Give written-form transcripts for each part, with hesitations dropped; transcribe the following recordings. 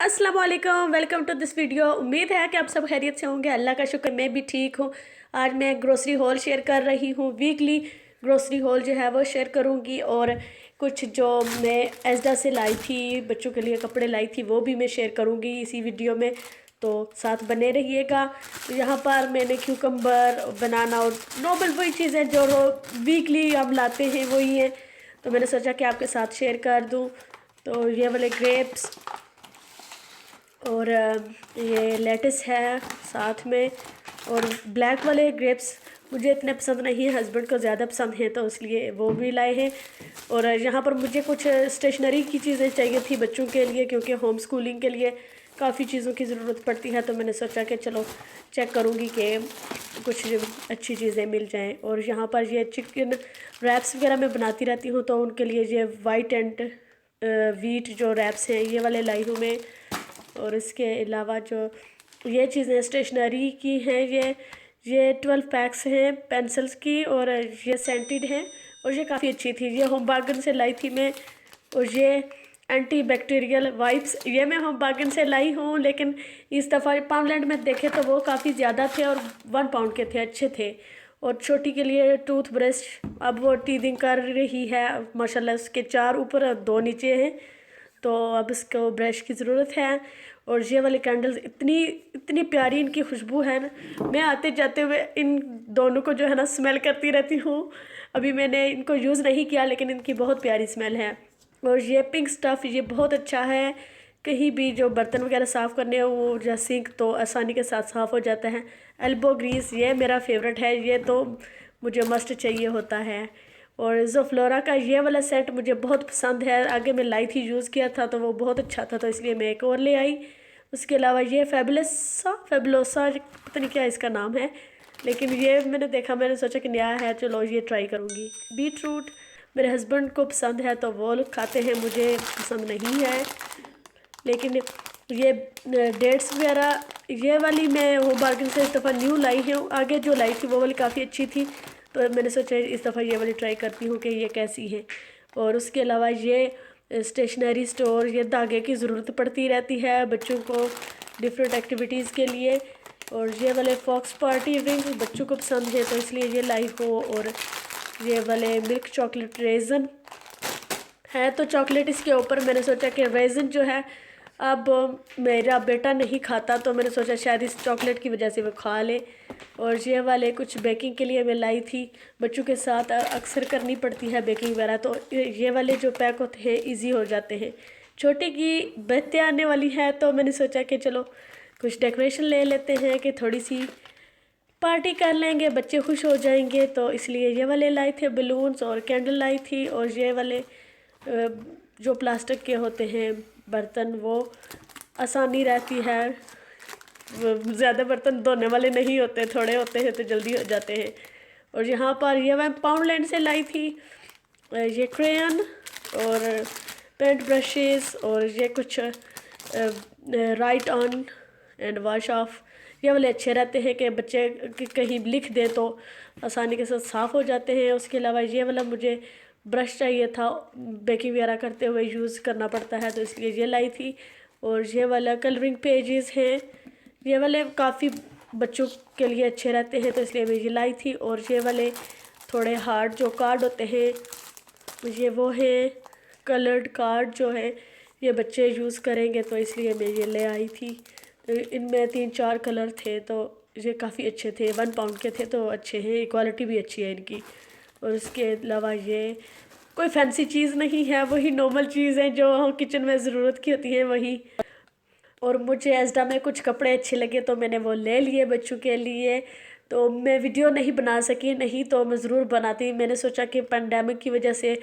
अस्सलाम वालेकुम, welcome to this video. उम्मीद है कि आप सब खैरियत से होंगे। अल्लाह का शुक्र, मैं भी ठीक हूँ। आज मैं ग्रोसरी हॉल शेयर कर रही हूँ। वीकली ग्रोसरी हॉल जो है वो शेयर करूँगी, और कुछ जो मैं एजडा से लाई थी, बच्चों के लिए कपड़े लाई थी, वो भी मैं शेयर करूँगी इसी वीडियो में, तो साथ बने रहिएगा। यहाँ पर मैंने क्यूकम्बर, बनाना और नॉर्मल वही चीज़ें जो वीकली हम लाते हैं वही हैं, तो मैंने सोचा कि आपके साथ शेयर कर दूँ। तो ये वाले ग्रेप्स और ये लेटस है साथ में, और ब्लैक वाले ग्रेप्स मुझे इतने पसंद नहीं है, हस्बैंड को ज़्यादा पसंद है, तो इसलिए वो भी लाए हैं। और यहाँ पर मुझे कुछ स्टेशनरी की चीज़ें चाहिए थी बच्चों के लिए, क्योंकि होम स्कूलिंग के लिए काफ़ी चीज़ों की ज़रूरत पड़ती है, तो मैंने सोचा कि चलो चेक करूँगी कि कुछ अच्छी चीज़ें मिल जाएं। और यहाँ पर ये चिकन रैप्स वगैरह मैं बनाती रहती हूँ, तो उनके लिए ये वाइट एंड वीट जो रैप्स हैं ये वाले लाई हूँ मैं। और इसके अलावा जो ये चीज़ें स्टेशनरी की हैं, ये 12 पैक्स हैं पेंसिल्स की, और ये सेंटेड हैं, और ये काफ़ी अच्छी थी। ये होम बार्गन से लाई थी मैं। और ये एंटी बैक्टीरियल वाइप्स, ये मैं होम बार्गन से लाई हूँ, लेकिन इस दफ़ा पाउंडलैंड में देखे तो वो काफ़ी ज़्यादा थे और 1 पाउंड के थे, अच्छे थे। और छोटी के लिए टूथ ब्रश, अब वो टीदिंग कर रही है माशाल्लाह, उसके 4 ऊपर और 2 नीचे हैं, तो अब इसको ब्रश की ज़रूरत है। और ये वाली कैंडल्स इतनी इतनी प्यारी इनकी खुशबू है ना, मैं आते जाते हुए इन दोनों को जो है ना स्मेल करती रहती हूँ। अभी मैंने इनको यूज़ नहीं किया, लेकिन इनकी बहुत प्यारी स्मेल है। और ये पिंक स्टफ़, ये बहुत अच्छा है, कहीं भी जो बर्तन वगैरह साफ़ करने हो वो या सिंक, तो आसानी के साथ साफ़ हो जाता है। एल्बो ग्रीस, ये मेरा फेवरेट है, ये तो मुझे मस्ट चाहिए होता है। और ज़ोफ्लोरा का ये वाला सेट मुझे बहुत पसंद है, आगे मैं लाई थी, यूज़ किया था तो वो बहुत अच्छा था, तो इसलिए मैं एक और ले आई। उसके अलावा ये फेबुलोसा पता नहीं क्या इसका नाम है, लेकिन ये मैंने देखा, मैंने सोचा कि नया है, चलो ये ट्राई करूँगी। बीट रूट मेरे हस्बैंड को पसंद है तो वो लोग खाते हैं, मुझे पसंद नहीं है। लेकिन ये डेट्स वगैरह, ये वाली मैं वो बार्गेन से इस दफ़ा न्यू लाई हूँ, आगे जो लाई थी वो वाली काफ़ी अच्छी थी, तो मैंने सोचा इस दफ़ा ये वाली ट्राई करती हूँ कि ये कैसी है। और उसके अलावा ये स्टेशनरी स्टोर, ये धागे की ज़रूरत पड़ती रहती है बच्चों को डिफरेंट एक्टिविटीज़ के लिए। और ये वाले फॉक्स पार्टी रिंग बच्चों को पसंद है, तो इसलिए ये लाई हो। और ये वाले मिल्क चॉकलेट रेज़न है, तो चॉकलेट इसके ऊपर मैंने सोचा कि रेज़न जो है, अब मेरा बेटा नहीं खाता, तो मैंने सोचा शायद इस चॉकलेट की वजह से वो खा ले। और ये वाले कुछ बेकिंग के लिए मैं लाई थी, बच्चों के साथ अक्सर करनी पड़ती है बेकिंग वगैरह, तो ये वाले जो पैक होते हैं इजी हो जाते हैं। छोटे की बर्थडे आने वाली है, तो मैंने सोचा कि चलो कुछ डेकोरेशन ले लेते हैं, कि थोड़ी सी पार्टी कर लेंगे, बच्चे खुश हो जाएंगे, तो इसलिए ये वाले लाए थे बलून्स, और कैंडल लाई थी। और ये वाले जो प्लास्टिक के होते हैं बर्तन, वो आसानी रहती है, ज़्यादा बर्तन धोने वाले नहीं होते, थोड़े होते हैं तो जल्दी हो जाते हैं। और यहाँ पर ये मैं पाउंडलैंड से लाई थी, ये क्रेयन और पेंट ब्रशेस, और ये कुछ right on and wash off, ये वाले अच्छे रहते हैं कि बच्चे कहीं लिख दें तो आसानी के साथ साफ़ हो जाते हैं। उसके अलावा ये वाला मुझे ब्रश चाहिए था, बेकिंग वगैरह करते हुए यूज़ करना पड़ता है, तो इसलिए ये लाई थी। और ये वाला कलरिंग पेजेस हैं, ये वाले काफ़ी बच्चों के लिए अच्छे रहते हैं, तो इसलिए मैं ये लाई थी। और ये वाले थोड़े हार्ड जो कार्ड होते हैं, ये वो हैं कलर्ड कार्ड जो है, ये बच्चे यूज़ करेंगे, तो इसलिए मैं ये ले आई थी। तो इनमें 3-4 कलर थे, तो ये काफ़ी अच्छे थे, 1 पाउंड के थे, तो अच्छे हैं, क्वालिटी भी अच्छी है इनकी। और उसके अलावा ये कोई फैंसी चीज़ नहीं है, वही नॉर्मल चीज़ है जो किचन में ज़रूरत की होती है वही। और मुझे एजडा में कुछ कपड़े अच्छे लगे, तो मैंने वो ले लिए बच्चों के लिए। तो मैं वीडियो नहीं बना सकी, नहीं तो मैं ज़रूर बनाती। मैंने सोचा कि पेंडेमिक की वजह से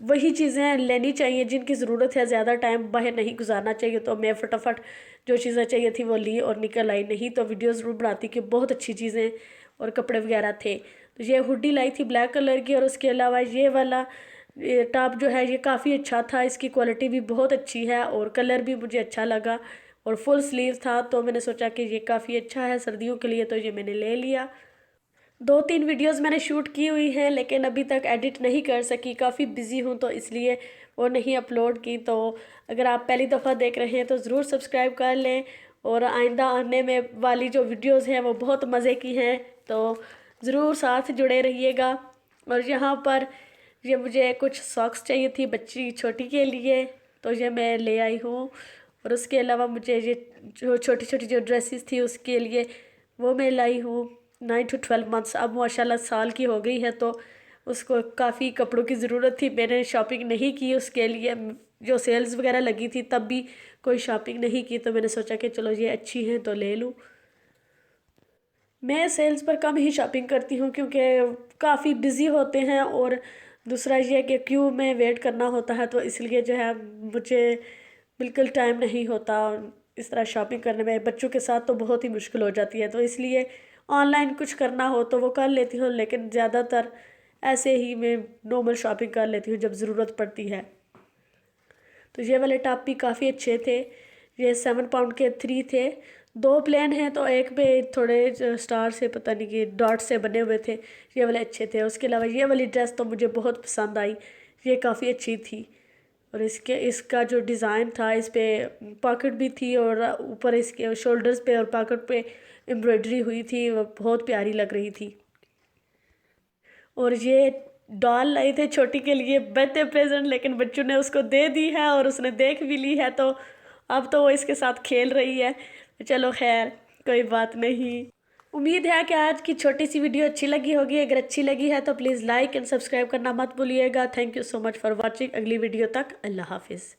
वही चीज़ें लेनी चाहिए जिनकी ज़रूरत है, ज़्यादा टाइम बाहर नहीं गुजारना चाहिए, तो मैं फटाफट जो चीज़ें चाहिए थी वो ली और निकल आई, नहीं तो वीडियो ज़रूर बनाती कि बहुत अच्छी चीज़ें और कपड़े वगैरह थे। तो ये हुडी लाई थी ब्लैक कलर की, और उसके अलावा ये वाला ये टॉप जो है ये काफ़ी अच्छा था, इसकी क्वालिटी भी बहुत अच्छी है और कलर भी मुझे अच्छा लगा, और फुल स्लीव था, तो मैंने सोचा कि ये काफ़ी अच्छा है सर्दियों के लिए, तो ये मैंने ले लिया। 2-3 वीडियोस मैंने शूट की हुई हैं, लेकिन अभी तक एडिट नहीं कर सकी, काफ़ी बिज़ी हूँ, तो इसलिए वो नहीं अपलोड की। तो अगर आप पहली दफ़ा देख रहे हैं तो ज़रूर सब्सक्राइब कर लें, और आइंदा आने में वाली जो वीडियोस हैं वो बहुत मज़े की हैं, तो ज़रूर साथ जुड़े रहिएगा। और यहाँ पर ये मुझे कुछ सॉक्स चाहिए थी बच्ची छोटी के लिए, तो ये मैं ले आई हूँ। और उसके अलावा मुझे ये जो छोटी छोटी जो ड्रेसेस थी उसके लिए वो मैं लाई हूँ। 9 to 12 मंथ्स अब माशाल्लाह साल की हो गई है, तो उसको काफ़ी कपड़ों की ज़रूरत थी। मैंने शॉपिंग नहीं की उसके लिए, जो सेल्स वगैरह लगी थी तब भी कोई शॉपिंग नहीं की, तो मैंने सोचा कि चलो ये अच्छी है तो ले लूँ। मैं सेल्स पर कम ही शॉपिंग करती हूँ क्योंकि काफ़ी बिज़ी होते हैं, और दूसरा ये कि क्यू में वेट करना होता है, तो इसलिए जो है मुझे बिल्कुल टाइम नहीं होता इस तरह शॉपिंग करने में। बच्चों के साथ तो बहुत ही मुश्किल हो जाती है, तो इसलिए ऑनलाइन कुछ करना हो तो वो कर लेती हूँ, लेकिन ज़्यादातर ऐसे ही मैं नॉर्मल शॉपिंग कर लेती हूँ जब ज़रूरत पड़ती है। तो ये वाले टॉप भी काफ़ी अच्छे थे। ये 7 पाउंड के 3 थे। 2 प्लेन हैं तो एक पे थोड़े स्टार से पता नहीं कि डॉट से बने हुए थे, ये वाले अच्छे थे। उसके अलावा ये वाली ड्रेस तो मुझे बहुत पसंद आई, ये काफ़ी अच्छी थी। और इसका जो डिज़ाइन था, इस पे पॉकेट भी थी और ऊपर इसके शोल्डर्स पे और पॉकेट पे एम्ब्रॉयडरी हुई थी, वो बहुत प्यारी लग रही थी। और ये डॉल लाई थे छोटी के लिए बर्थडे प्रेजेंट, लेकिन बच्चों ने उसको दे दी है और उसने देख भी ली है, तो अब तो वो इसके साथ खेल रही है। चलो खैर, कोई बात नहीं। उम्मीद है कि आज की छोटी सी वीडियो अच्छी लगी होगी। अगर अच्छी लगी है तो प्लीज़ लाइक एंड सब्सक्राइब करना मत भूलिएगा। Thank you so much for watching. अगली वीडियो तक अल्लाह हाफिज़।